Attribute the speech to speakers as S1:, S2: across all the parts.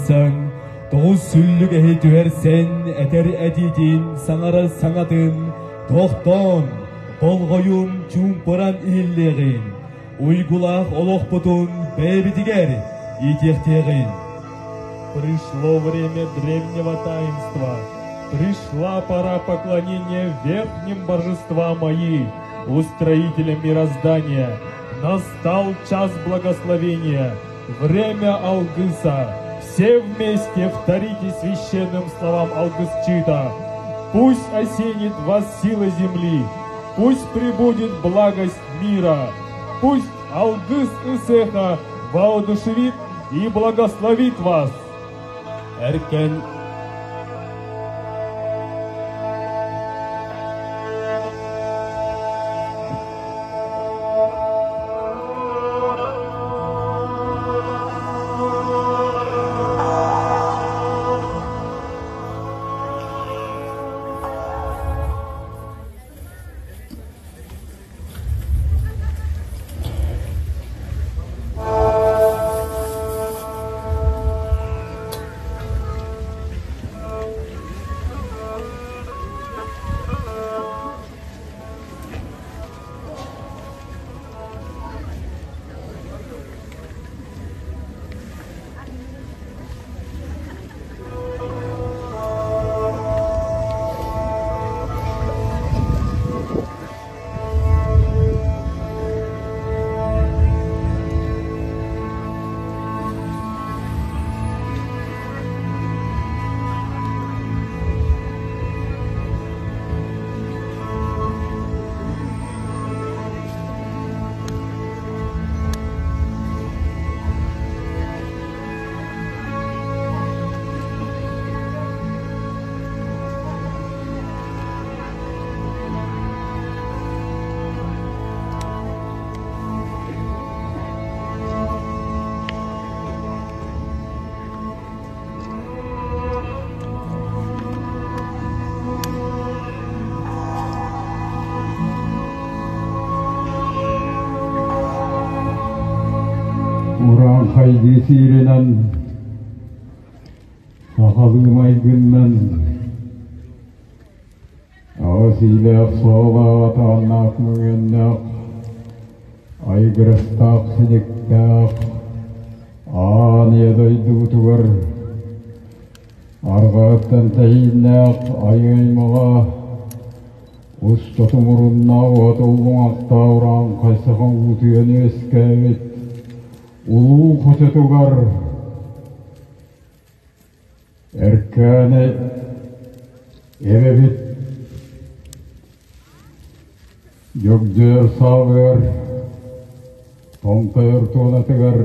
S1: болсаң, тоғыз сүллік әйті өрсен, әтер әдейден саңара саңадын, тоқтон, болғойын чумпыран иллерин, уйгулах олох бұтын бәбідігер, етектегин.
S2: Пришло время древнего таинства. Пришла пора поклонения верхним божествам мои, устроителям мироздания. Настал час благословения, время Алгыса. Все вместе вторите священным словам Алгысчита. Пусть осенит вас сила земли, пусть прибудет благость мира, пусть Алгыс Исеха воодушевит и благословит вас.
S1: Эркен
S3: Uran kaydesiyle sakalım aygınlan ağzıyla soğuğa tannak mügennak aygırıstak siliktak ağaniye doydu tuvar argağıttan teyinnak ayyaymağa ustotumurunna oğatolun aktağıran kaysakın utuyanı eskevit Ulu koçatugar erkane ebebit gökdör sağır tontayır tonatıgar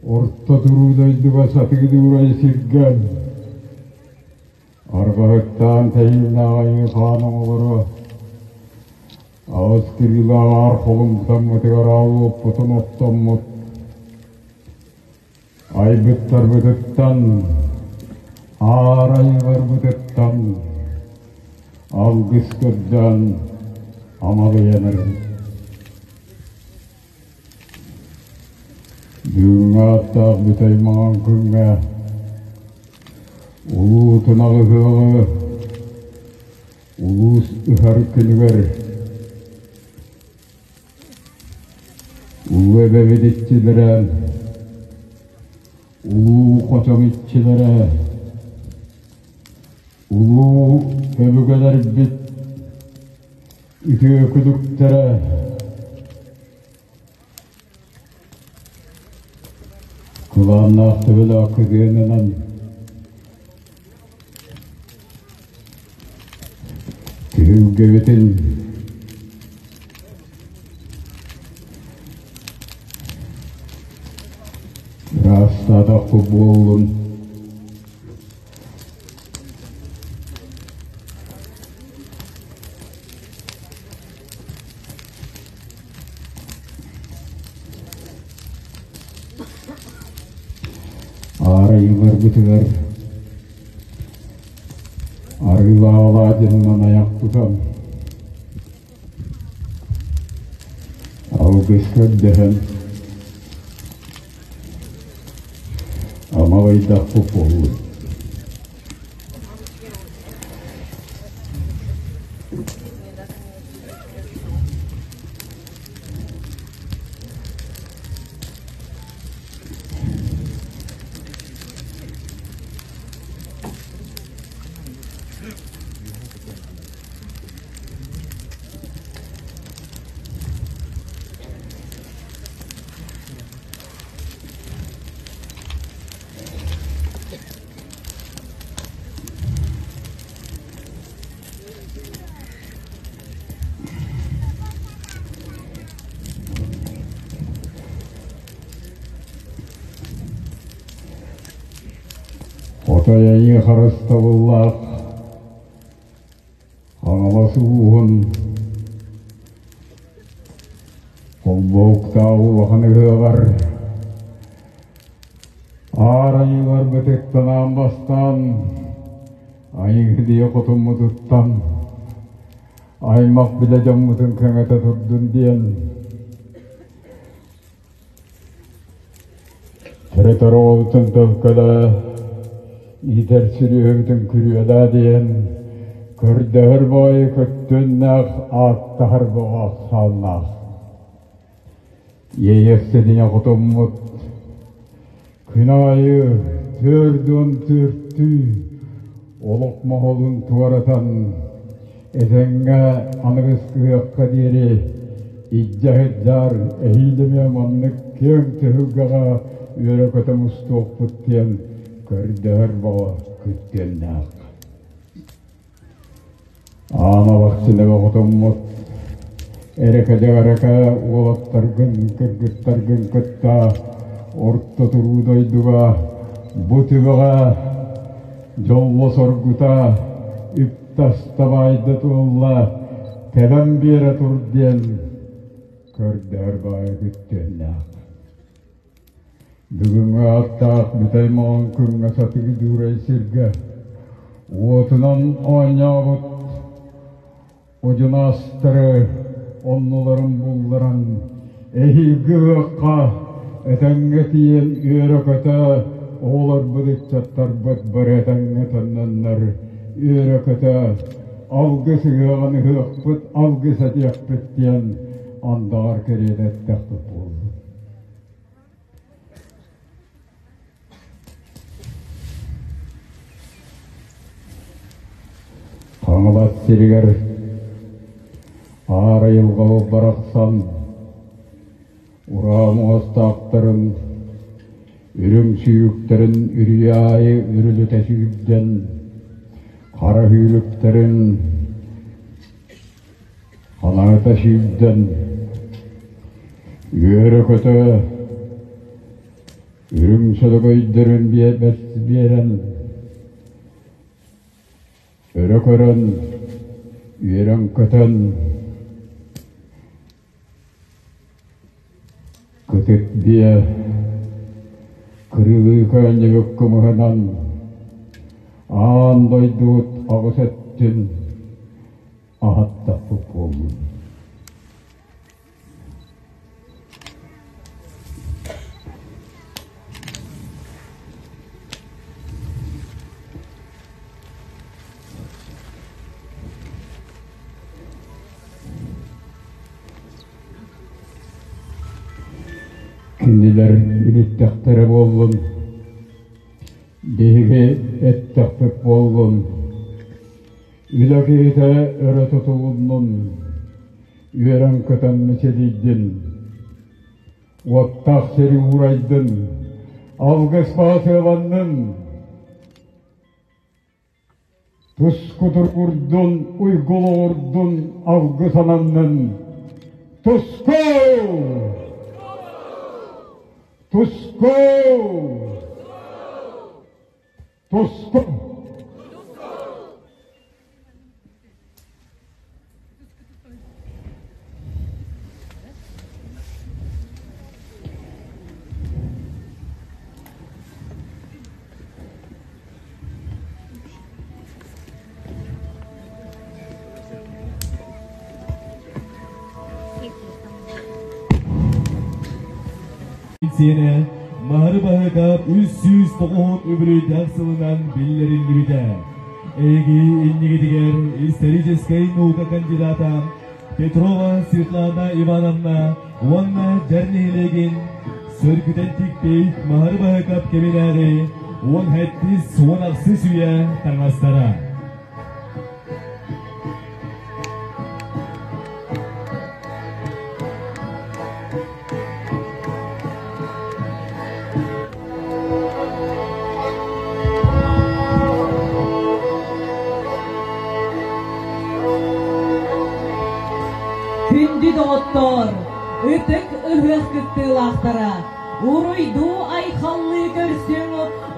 S3: orta durudaydıga satıgı durayı sirgen argağıttan teyinna ayı kanım olur ağız kirilar kolum tammatıgar alıp potun ottamut Aybıttar bıdıttan, ağrayılar bıdıttan, algıs kırdan, amalı yanır. Düğünga tağ bütayman künga, ulu tunağı hığı, ulu ıhar künüver, ulu ebebeditçilere, ulu koçamitçilere, ulu öbügeler bit, ütü öküdüktere, kulağına aktıbıla akıdığından, tühü göbetin, Rastada kubulun arayılar bitiver arıla canından ayak tutan Algıs köddehen Самавайдақ бұп болу. Отаяйы қарыстауыллақ, аңаласы уғын, қолбоқта ұлғаны ғығар, арайылар бітіктінан бастан, айығыдия құтымы тұттан, аймақ біле жаммытын кәңеті тұрдын ден, тірі олтын төвкілі, Идер сүрüğüdün kürüyada diyen, Kürdehir boyu küttünnäq, Attahir boğaq salnaq. Yeyeksedine kutummut, Kınayı tördün törttü, Oluq moholun tuvaratan, Edenge anıgız kıyakka diri, İccahidjar ehilime manlık keng tühüggağa, Üre kötüm ustuqput diyen, Kürdehir boğa küttünnäq. Ana vaxtsinege kutummut, Ereke-degereke olattargın, kırgıttargın kıtta, Orta turudoyduga, Bu tübüge, Jollo sorguta, Üptastabaydı tuğulla, Teben bire tur diyen, Kürdehir boğa küttünnäq. Бүгінгі аттақ бітаймаған күнгі сатығы дұрай сірге, Отынан ойнағыт, Ұжынастыры, Онныларын бұлдыран, Әйгі ұққа, Әтәңгі тиен үйері көті, Олар бұдық жаттар бұд бір әтәңгі тәннәнлер, Үйері көті, Алғы сығығаны ұқ бұд, Алғы сәтек бұд ден, Андағар кереді әттәқті болды. Қаңылат сиргер, арайылғау барақсан, ұрамы остақтырын, үрім сүйіктерін үрияйы үрілі тәсүйден, қара хүйліктерін, қанағы тәсүйден, үйері көті, үрім сөді көйдерін берен, Өрөкөрөн, үйерен көтөн, көтөк бие, кырылы көнне өккімігінен, андойдуыт ағыс әттін, ағаттақ болын. Kindiler ilittəqtərə bolun, Dehiği ettəqtək bolun, Üləkiyətə örə tutuğunun, Üyeren kötən meseliydin, Ottaq seri uğraydın, Algız basıvanın, Tuskudur urdun, uygulu urdun, Algız ananın, Tusku! Tusko! Tusko!
S1: Seni Maharbahaga üssüz toğun öbürü daksılınan billerin libide. Эги иннигидигер исторической наука кандидата Петрова Светлана Ивановна уанна жарнилеген сөргүдентик бейт Maharbahaga кеминағы он хэттис уанақсы сүйе таңастара.
S4: Күнді доғыттор, өтік үхік күттілақтара, Уройду айқаллы көрсің,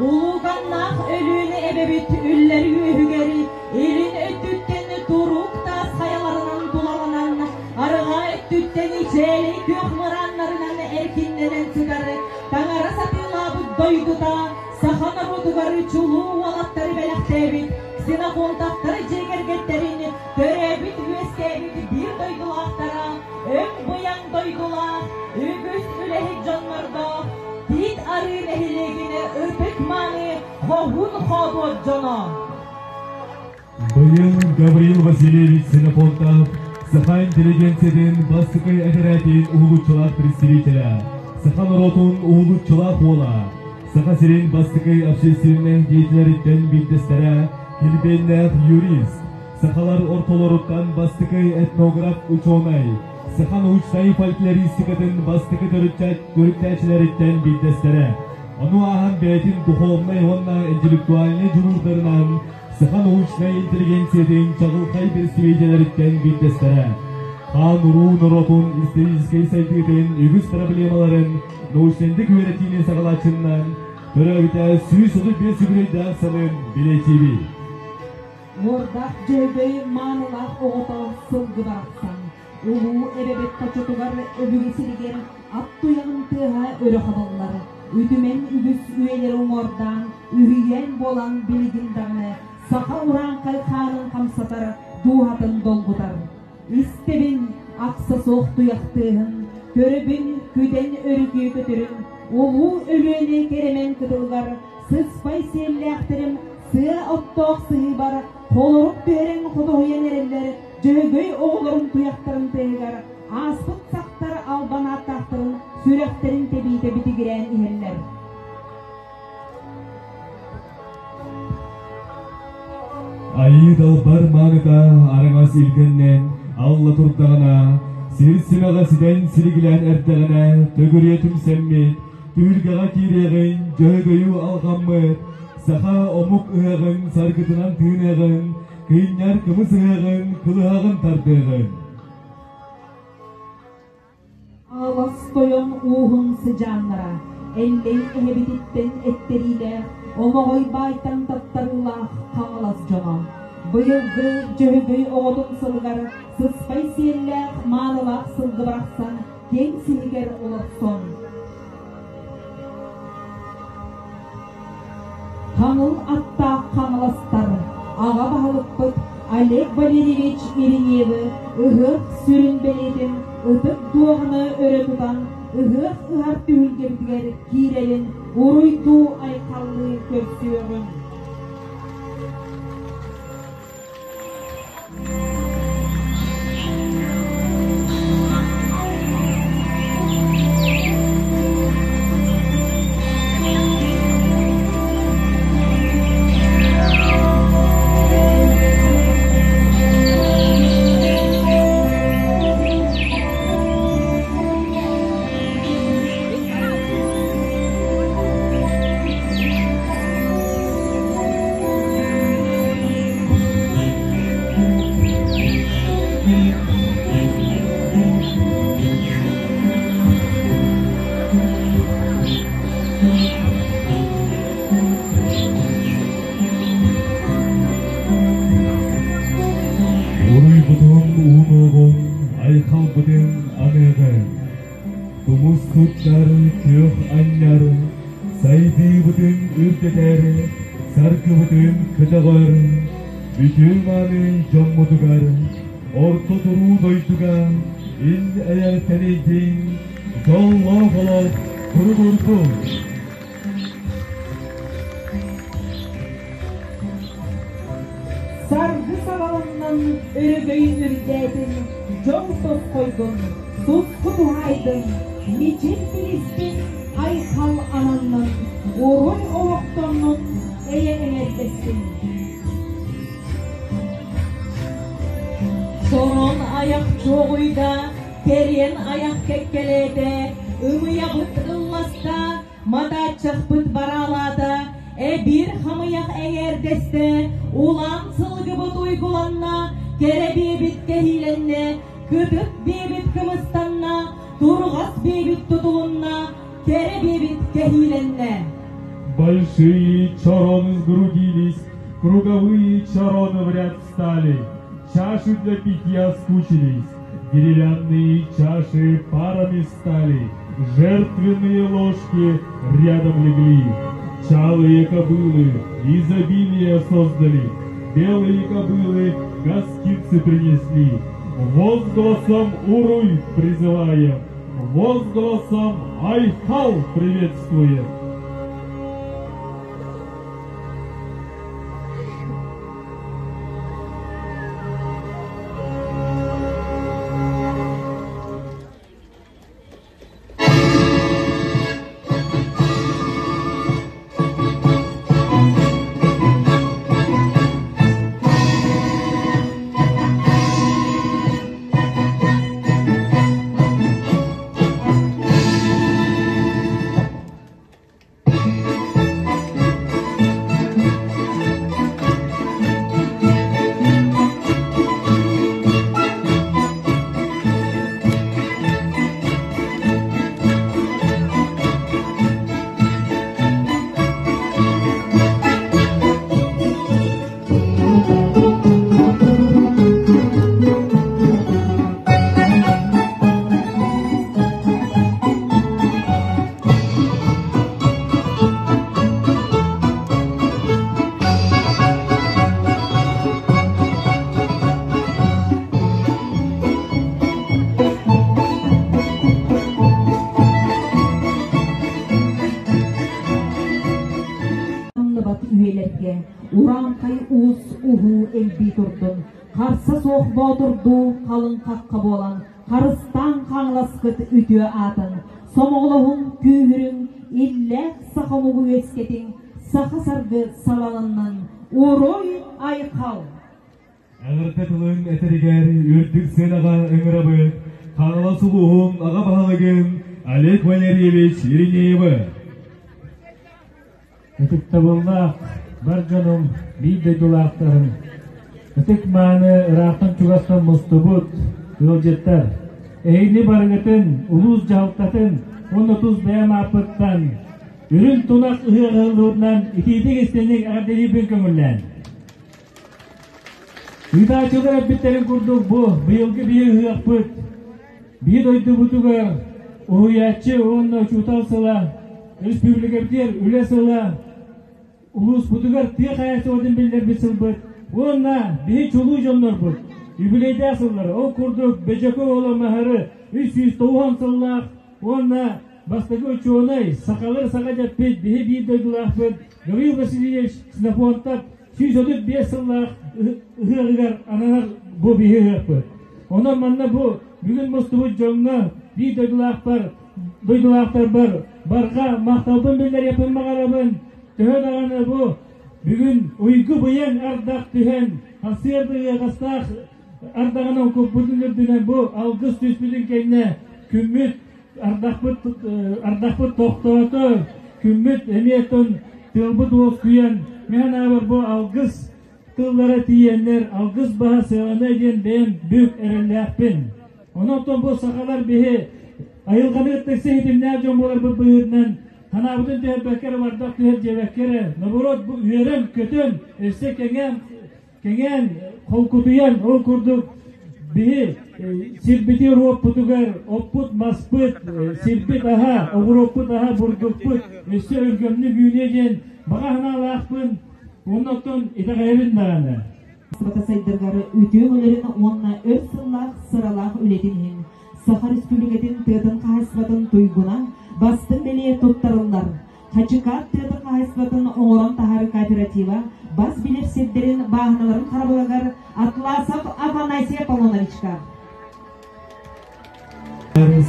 S4: улуғаннақ өліні әбебет үллері өйгері, елін өттүттені тұруқта сайаларынан тұлаланан, арыға өттүттені чәлі көқмыранларынан әркінденен сұдары, таңара сатылабы дойдыда, сахана родугары чулу алаттары бәліқтәбіт, ксенофонтақтары жегергеттеріні, төрәбіт өскәбіт бір дойдылақтара, өң бұяң дойдылақ, өгіз үләхік жанларда, дит ары нәхилегіне өпік маңы, ғоғын қоду жона.
S1: Быйыл Гавриил Васильевич Ксенофонтов Саха интеллигенцияден бастықы әдәрәтін ұлытчылар представителя, Саха народын ұлытчылар ола, Саха сирен бастықы общественный деятелеріттен билдестері, келбеннәқ юрист, Сахалар ортолоруттан бастықы этнограф ученый, Саха научной фольклористикатын бастықы дөріттәчілеріттен билдестері, Ону ахан бәйтін духовный онна интеллектуальный журурдарынан Саха научной интеллигенцияден чағылқай представителеріттен билдестері, Хан Уру Норотун исторической сайтыгытын үгіз проблемаларын научнендік өретіне сағалачыннан төрәбіті сүйсуды бесігірейді ақсанын білетебі.
S4: Ордақ жөйгөй манылақ оғытау сылғы барақсан, Улу әбебет қачотуғар өбігесілігер аттуяғын тыға өрі қабалылары, үтімен үгіз үйелері оңордан, үйген болан білігін дағыны, Саха уран қайқанын қамсатар, дуғатын долғытар. Истебін ақсы соқтуяқтығын, көрібін күден өрігі көтірін, Улу өліні керемен күтілгар, сыспай селі ақтырым, сыға оттоқ сығы бар, қолырып берен құдығыен ерелер, жөгөй оғылырын тұяқтырын тегар, аспыт сақтар албан аттақтырын, сүректерін тебейді бітігірен иерлер.
S1: Айы далбар маңыда араңас илгеннен, Алла тұрдағына, сирсімаға сиден сиргілен әрдіғіне, төгіретім сәммет, түйілгіға кейрегін, жөгөйі алғаммет, Саха омук ыгын, саргытынан тыынығын, кыйняр кымыс ыгын, кылығын тардығын.
S4: Алас тойон уғын sıcanlara, әллей әбететтен әттерилер, омағой байтан таттарылақ қаңылас жона. Бұйылғы жөгөй оғытын сылғар, сыспай селләқ манылақ сылғы барақсан, кен сілгер олық сон. Қаңыл атта қаңыластар, аға бағылып бұд, Олег Валерьевич Ириневі, ұғық сүрін беледін, ұтып дуағыны өрі тұтан, ұғық ұғар түйілгердігер кейрелін, ұруйду айқалlı көрсеуғын.
S1: Kutlar kök anlar, saydı bütün ürteter, sarkı bütün kıtağır, bütün manı cammudugar, orta duru doydugar, il ayar teneydin, jollah olak, kuru burku,
S4: sargı savalından örgöyün ürdedin, jol toz koydun, tuzku duhaydın, miçin filistin, aykal ananın, uruy oğuktonun, eye enerdesin. Soron ayak çoğuyda, teryen ayak kekkelede, ımıya bıtırılmasta, mada çıkpıt baralada, bir hamıyak eğer deste, ulan sılgıbıt uygulanna, kere bibit kehilenne, kıtıp bibit kımıstanna, turgas bibit tutulunna, kere bibit kehilenne.
S2: Большие чароны сгрудились, круговые чароны в ряд встали, чаши для питья скучились, деревянные чаши парами стали, жертвенные ложки рядом легли. Чалые кобылы изобилие создали, белые кобылы гостинцы принесли. Возгласом «Уруй» призываем, возгласом «Айхал» приветствуем.
S4: Urankay uus uhu elbi turdun, karsa soğuk boğdurdu kalın kakka bolan, karıstan kanlaskıt ütüye atın, somoğluğun kühürün ille sakumugu esketin, saka sargı salalından, uruy aykal.
S1: Ağırtatılın eteriger, ürtük senağa öngürabı, kanla suluğun ağa bahalığın, Олег Валерьевич Иринеева.
S5: Ытыктабыллаах бар жаным бийде дулаактарын. Ытык мааны ырактан чугастан мустубут ылжеттар. Эйни баргытын, улуз жалтатын, 10-30 бәям апыттан, үрін тунак ыгылуунан итидик истенник ардерибин көңүллән. Ыйдачылар биттерин курдук бу быйылгы бии ыгакпыт. Бии дойду бутугар уятчы онно чуталсыла, республикаптер үлесыла, улус бутугар тык аясы одын билдер бисылбыт. Онна бии чулуу жоннор бут. Юбилейде асыллар, ол курдук бежеко ола махары 390 сыллах, онна бастагы учуонай, сакалыр сага жаппет, бии бии дойдулахпыт. Гаврил Васильевич снафонтап, 135 сыллах ыгыгар ананар бу бии ыгаппыт. Онан манна бу бүгүн мустубут жоңна бии дойдулахтар бар, барга макталдын билдер япынмагарабын. Төхөн аганы бу бүгүн уйгу быйын ардак түһен, асырдыгы гастах ардагынан көп бүтүнөрдүнөн бу алгыс түспүдүн кейне күмүт ардакпыт токтото, күмүт эмиетон тылбыт оос күйен, мен абар бу алгыс тыллары тиеннер, алгыс баасы ана ден бен бүк эрелляппин. Онотон бу сакалар бихи айылганы тексехитим нәжон болар бу быйырнан, Канабытын түйер бәкері бардақ түйер жебәкері, набырот бұ үйерін, көтін, өсі кенген, қол күтуян, ол күрдік, бейі, сирбеті ұруап бұтығар, оппыт, маспыт, сирбет аға, оғыр оппыт аға, бұрдықпыт, өсі өргөмні бүйінеген, баға хана лақпын, оннақтан итағайырын дағаны.
S4: Сыбата сайдырғары үтеу өлерін онна өр сыллақ, сыралақ өлетінен, Саха Республикатын тыдын қағысбатын туйгунан, Bastın beni tuttarırlar. Хачыкат тыды кайсыбатын оңорон тахары кооператива бас билеп седдерин бааналарын карабалагар Атласов Афанасий Аполлоновичка.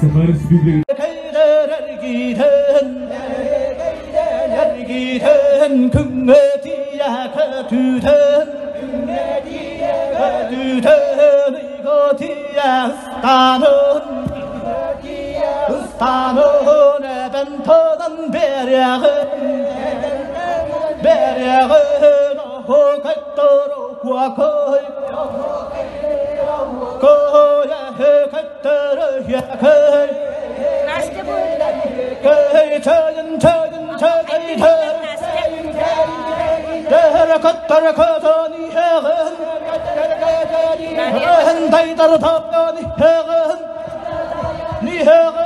S1: Сахар Республика
S6: Ni hören